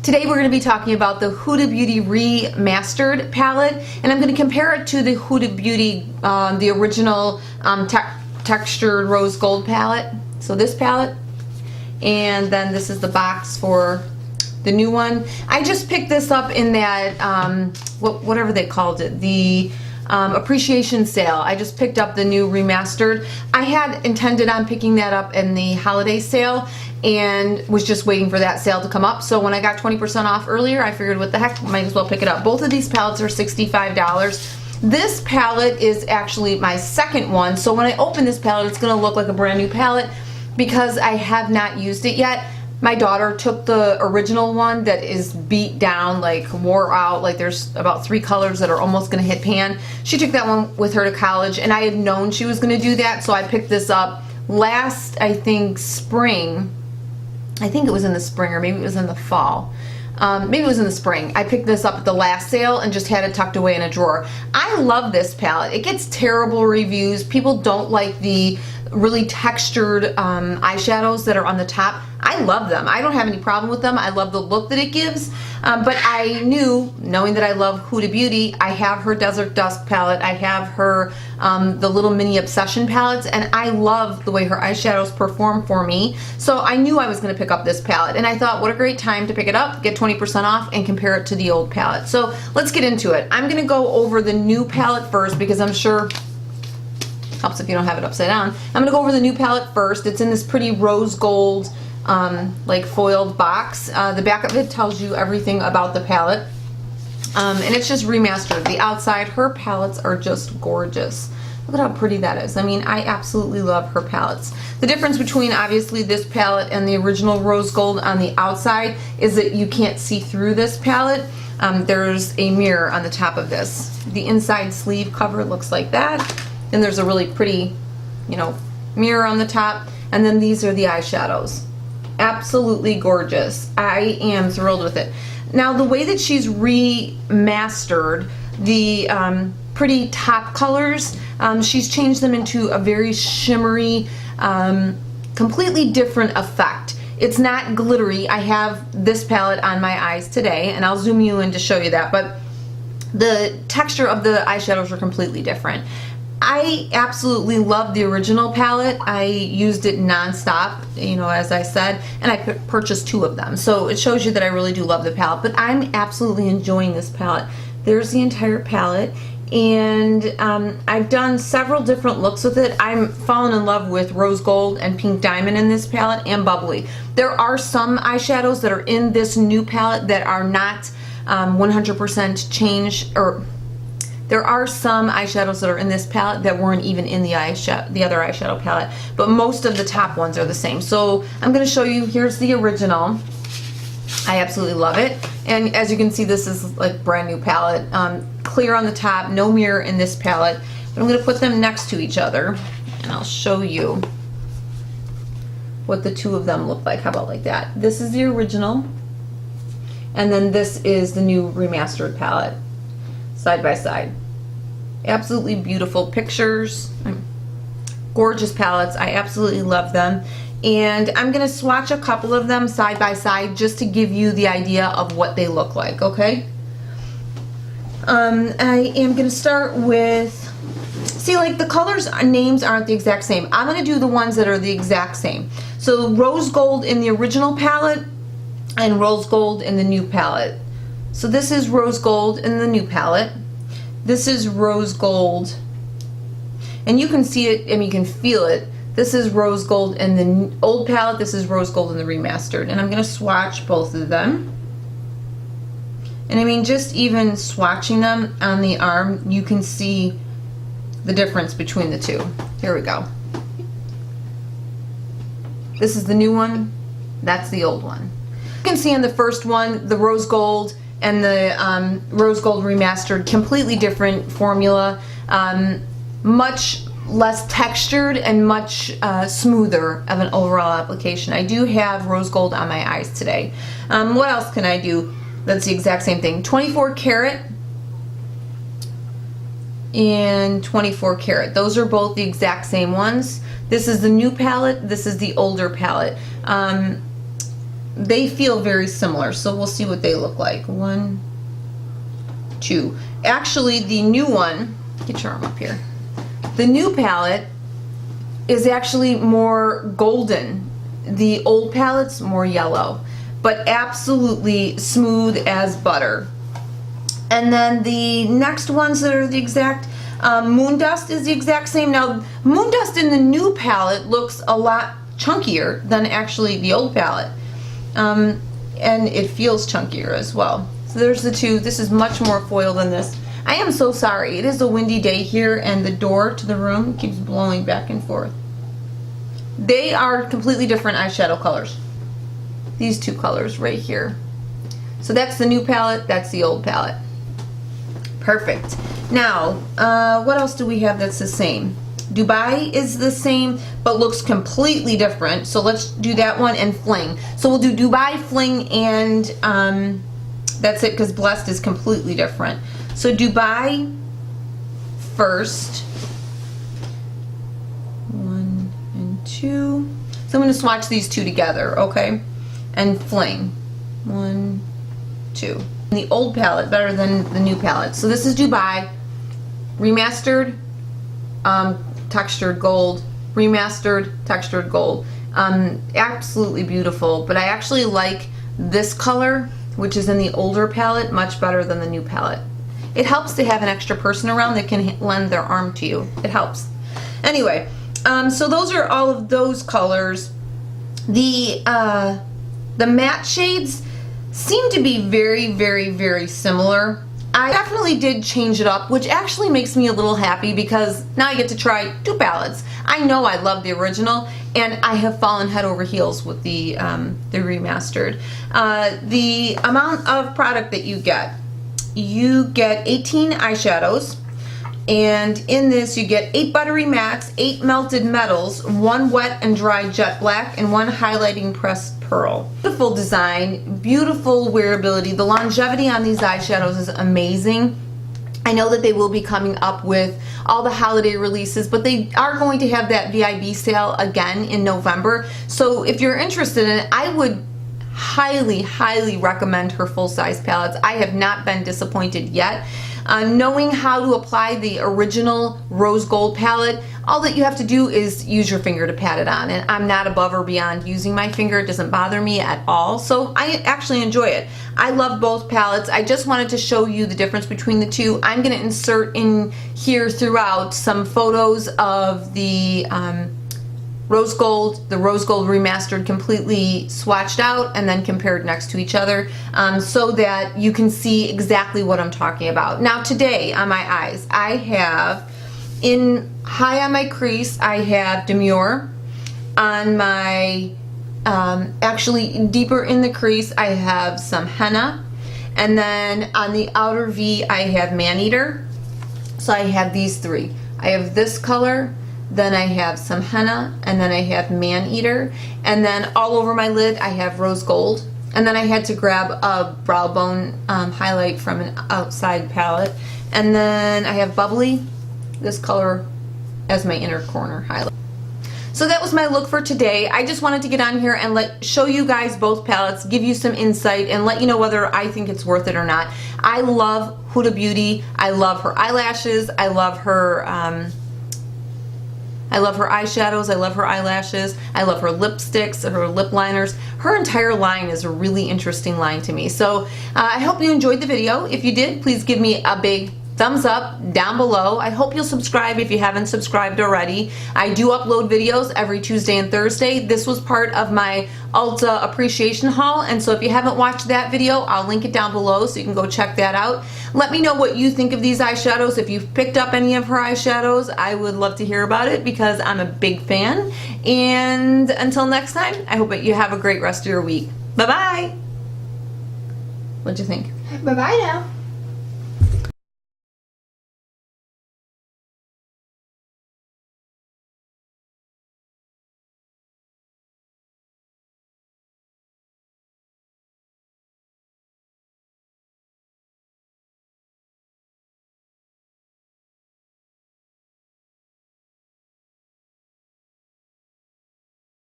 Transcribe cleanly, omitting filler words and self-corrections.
Today we're going to be talking about the Huda Beauty Remastered palette, and I'm going to compare it to the Huda Beauty, the original textured rose gold palette. So this palette, and then this is the box for the new one. I just picked this up in that, whatever they called it, the appreciation sale. I just picked up the new Remastered. I had intended on picking that up in the holiday sale and was just waiting for that sale to come up. So when I got 20% off earlier, I figured what the heck, might as well pick it up. Both of these palettes are $65. This palette is actually my second one. So when I open this palette, it's gonna look like a brand new palette because I have not used it yet. My daughter took the original one that is beat down, like wore out, like there's about 3 colors that are almost gonna hit pan. She took that one with her to college, and I had known she was gonna do that, so I picked this up last, I think, spring. I think it was in the spring, or maybe it was in the fall. Maybe it was in the spring. I picked this up at the last sale and just had it tucked away in a drawer. I love this palette. It gets terrible reviews. People don't like the really textured eyeshadows that are on the top. I love them. I don't have any problem with them. I love the look that it gives. But I knew, knowing that I love Huda Beauty, I have her Desert Dusk palette. I have her the little mini Obsession palettes, and I love the way her eyeshadows perform for me. So I knew I was going to pick up this palette, and I thought, what a great time to pick it up, get 20% off, and compare it to the old palette. So let's get into it. I'm going to go over the new palette first because I'm sure helps if you don't have it upside down. I'm gonna go over the new palette first. It's in this pretty rose gold, like foiled box. The back of it tells you everything about the palette. And it's just remastered. The outside, her palettes are just gorgeous. Look at how pretty that is. I mean, I absolutely love her palettes. The difference between obviously this palette and the original rose gold on the outside is that you can't see through this palette. There's a mirror on the top of this. The inside sleeve cover looks like that. And there's a really pretty, you know, mirror on the top. And then these are the eyeshadows. Absolutely gorgeous. I am thrilled with it. Now, the way that she's remastered the pretty top colors, she's changed them into a very shimmery, completely different effect. It's not glittery. I have this palette on my eyes today, and I'll zoom you in to show you that, but the texture of the eyeshadows are completely different. I absolutely love the original palette. I used it non-stop, you know, as I said, and I purchased 2 of them. So it shows you that I really do love the palette, but I'm absolutely enjoying this palette. There's the entire palette, and I've done several different looks with it. I'm falling in love with rose gold and pink diamond in this palette, and bubbly. There are some eyeshadows that are in this new palette that are not 100% changed, or there are some eyeshadows that are in this palette that weren't even in the other eyeshadow palette, but most of the top ones are the same. So I'm going to show you, here's the original. I absolutely love it. And as you can see, this is like brand new palette. Clear on the top, no mirror in this palette. But I'm going to put them next to each other, and I'll show you what the 2 of them look like. How about like that? This is the original, and then this is the new remastered palette. Side by side. Absolutely beautiful pictures. Gorgeous palettes. I absolutely love them. And I'm going to swatch a couple of them side by side just to give you the idea of what they look like, okay? I am going to start with, see, like the colors names aren't the exact same. I'm going to do the ones that are the exact same. So rose gold in the original palette and rose gold in the new palette. So this is rose gold in the new palette. This is rose gold, and you can see it, and you can feel it. This is rose gold in the old palette. This is rose gold in the remastered. And I'm going to swatch both of them. And I mean, just even swatching them on the arm, you can see the difference between the 2. Here we go. This is the new one. That's the old one. You can see on the first one, the rose gold and the rose gold remastered, completely different formula, much less textured and much smoother of an overall application. I do have rose gold on my eyes today. What else can I do that's the exact same thing? 24 karat and 24 karat. Those are both the exact same ones. This is the new palette. This is the older palette. they feel very similar. So we'll see what they look like. 1, 2. Actually, the new one, get your arm up here. The new palette is actually more golden. The old palette's more yellow, but absolutely smooth as butter. And then the next ones that are the exact, Moondust is the exact same. Now, Moondust in the new palette looks a lot chunkier than actually the old palette. And it feels chunkier as well. So there's the two. This is much more foil than this. I am so sorry. It is a windy day here and the door to the room keeps blowing back and forth. They are completely different eyeshadow colors. These two colors right here. So that's the new palette, that's the old palette. Perfect. Now, what else do we have that's the same? Dubai is the same, but looks completely different. So let's do that one and Fling. So we'll do Dubai, Fling, and that's it, because Blessed is completely different. So Dubai first. 1 and 2. So I'm going to swatch these two together, okay? And Fling. 1, 2. The old palette better than the new palette. So this is Dubai, Remastered, textured gold, Remastered, textured gold. Absolutely beautiful, but I actually like this color, which is in the older palette, much better than the new palette. It helps to have an extra person around that can lend their arm to you. It helps. Anyway, so those are all of those colors. The matte shades seem to be very, very, very similar. I definitely did change it up, which actually makes me a little happy because now I get to try two palettes. I know I love the original, and I have fallen head over heels with the Remastered. The amount of product that you get 18 eyeshadows, and in this you get 8 buttery mattes, 8 melted metals, 1 wet and dry jet black, and 1 highlighting pressed pearl. Beautiful design, beautiful wearability. The longevity on these eyeshadows is amazing. I know that they will be coming up with all the holiday releases, but they are going to have that VIB sale again in November. So if you're interested in it, I would highly, highly recommend her full-size palettes. I have not been disappointed yet. Knowing how to apply the original rose gold palette, all that you have to do is use your finger to pat it on, and I'm not above or beyond using my finger. It doesn't bother me at all, so I actually enjoy it. I love both palettes. I just wanted to show you the difference between the two. I'm going to insert in here throughout some photos of the rose gold remastered, completely swatched out and then compared next to each other, so that you can see exactly what I'm talking about. Now today on my eyes, I have high on my crease, I have Demure. On my, actually deeper in the crease, I have some henna. And then on the outer V, I have Maneater. So I have these three. I have this color, then I have some henna, and then I have Maneater, and then all over my lid I have rose gold. And then I had to grab a brow bone highlight from an outside palette, and then I have Bubbly, this color, as my inner corner highlight. So that was my look for today. I just wanted to get on here and show you guys both palettes, give you some insight, and let you know whether I think it's worth it or not. I love Huda Beauty. I love her eyelashes. I love her eyeshadows, I love her eyelashes, I love her lipsticks, her lip liners. Her entire line is a really interesting line to me. So I hope you enjoyed the video. If you did, please give me a big thumbs up down below. I hope you'll subscribe if you haven't subscribed already. I do upload videos every Tuesday and Thursday. This was part of my Ulta appreciation haul, and so if you haven't watched that video, I'll link it down below so you can go check that out. Let me know what you think of these eyeshadows. If you've picked up any of her eyeshadows, I would love to hear about it because I'm a big fan. And until next time, I hope that you have a great rest of your week. Bye-bye. What'd you think? Bye-bye now.